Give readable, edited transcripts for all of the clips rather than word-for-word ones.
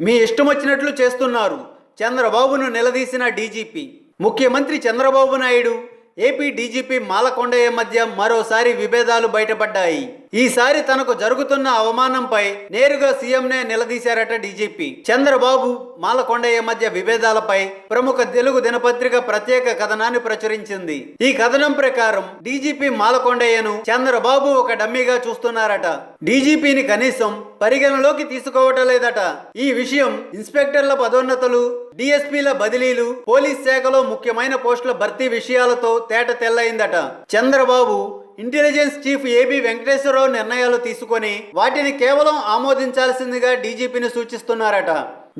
మీ ఇష్టం వచ్చినట్లు చేస్తున్నారు. చంద్రబాబును నిలదీసిన డీజీపీ. ముఖ్యమంత్రి చంద్రబాబు నాయుడు ఏపీ డీజీపీ మాలకొండయ్య మధ్య మరోసారి విభేదాలు బయటపడ్డాయి. ఈసారి తనకు జరుగుతున్న అవమానంపై నేరుగా సీఎంనే నిలదీశారట డీజీపీ. చంద్రబాబు మాలకొండయ్య మధ్య విభేదాలపై ప్రముఖ తెలుగు దినపత్రిక ప్రత్యేక కథనాన్ని ప్రచురించింది. ఈ కథనం ప్రకారం డీజీపీ మాలకొండయ్యను చంద్రబాబు ఒక డమ్మీగా చూస్తున్నారట. డీజీపీని కనీసం పరిగణలోకి తీసుకోవటం లేదట. ఈ విషయం ఇన్స్పెక్టర్ల పదోన్నతులు, డిఎస్పీల బదిలీలు, పోలీస్ శాఖలో ముఖ్యమైన పోస్టుల భర్తీ విషయాలతో తేట తెల్లయిందట. Chandrababu intelligence chief AB Venkateswara Rao నిర్ణయాలు తీసుకొని వాటిని కేవలం ఆమోదించాల్సిందిగా డీజీపీని సూచిస్తున్నారట.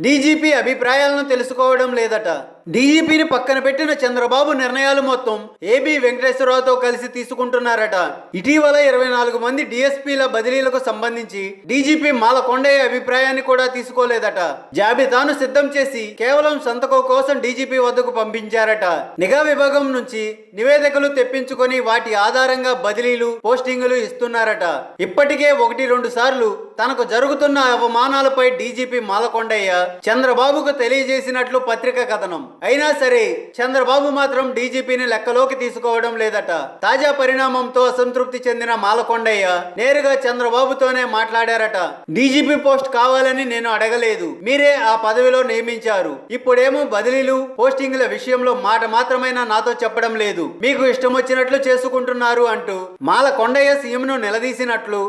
డీజీపీ అభిప్రాయాలను తెలుసుకోవడం లేదట. డీజీపీని పక్కన పెట్టిన చంద్రబాబు నిర్ణయాలు మొత్తం ఏబి వెంకటేశ్వరరావుతో కలిసి తీసుకుంటున్నారట. ఇటీవల 24 మంది డిఎస్పీల బదిలీలకు సంబంధించి డీజీపీ మాలకొండయ్య అభిప్రాయాన్ని కూడా తీసుకోలేదట. జాబితాను సిద్ధం చేసి కేవలం సంతకం కోసం డీజీపీ వద్దకు పంపించారట. నిఘా విభాగం నుంచి నివేదికలు తెప్పించుకొని వాటి ఆధారంగా బదిలీలు, పోస్టింగులు ఇస్తున్నారట. ఇప్పటికే 1-2 సార్లు తనకు జరుగుతున్న అవమానాలపై డీజీపీ మాలకొండయ్య చంద్రబాబుకు తెలియజేసినట్లు పత్రిక కథనం. అయినా సరే చంద్రబాబు మాత్రం డీజీపీని లెక్కలోకి తీసుకోవడం లేదట. తాజా పరిణామంతో అసంతృప్తి చెందిన మాలకొండయ్య నేరుగా చంద్రబాబుతోనే మాట్లాడారట. డీజీపీ పోస్ట్ కావాలని నేను అడగలేదు, మీరే ఆ పదవిలో నియమించారు. ఇప్పుడేమో బదిలీలు, పోస్టింగ్ల విషయంలో మాట మాత్రమైనా నాతో చెప్పడం లేదు, మీకు ఇష్టం వచ్చినట్లు చేసుకుంటున్నారు అంటూ మాలకొండయ్య సీఎంను నిలదీసినట్లు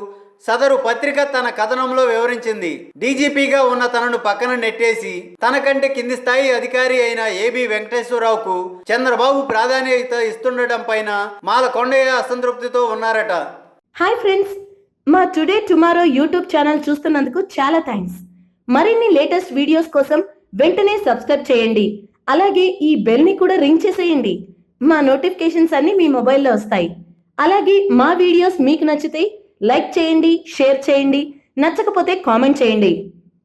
సదరు పత్రిక తన కథనంలో వివరించింది. డీజీపీగా ఉన్న తనను పక్కన నెట్టేసి తనకంటే కింది స్థాయి అధికారి అయిన ఏబి వెంకటేశ్వరరావుకు చంద్రబాబు ప్రాధాన్యత ఇస్తుండటం పైన మాలకొండయ్య అసంతృప్తితో ఉన్నారట. హాయ్ ఫ్రెండ్స్, మా టుడే టుమారో యూట్యూబ్ ఛానల్ చూస్తున్నందుకు చాలా థ్యాంక్స్. మరిన్ని లేటెస్ట్ వీడియోస్ కోసం వెంటనే సబ్స్క్రైబ్ చేయండి. అలాగే ఈ బెల్ ని కూడా రింగ్ చేసేయండి. మా నోటిఫికేషన్స్ అన్ని మీ మొబైల్లో వస్తాయి. అలాగే మా వీడియోస్ మీకు నచ్చితే లైక్ చేయండి, షేర్ చేయండి, నచ్చకపోతే కామెంట్ చేయండి.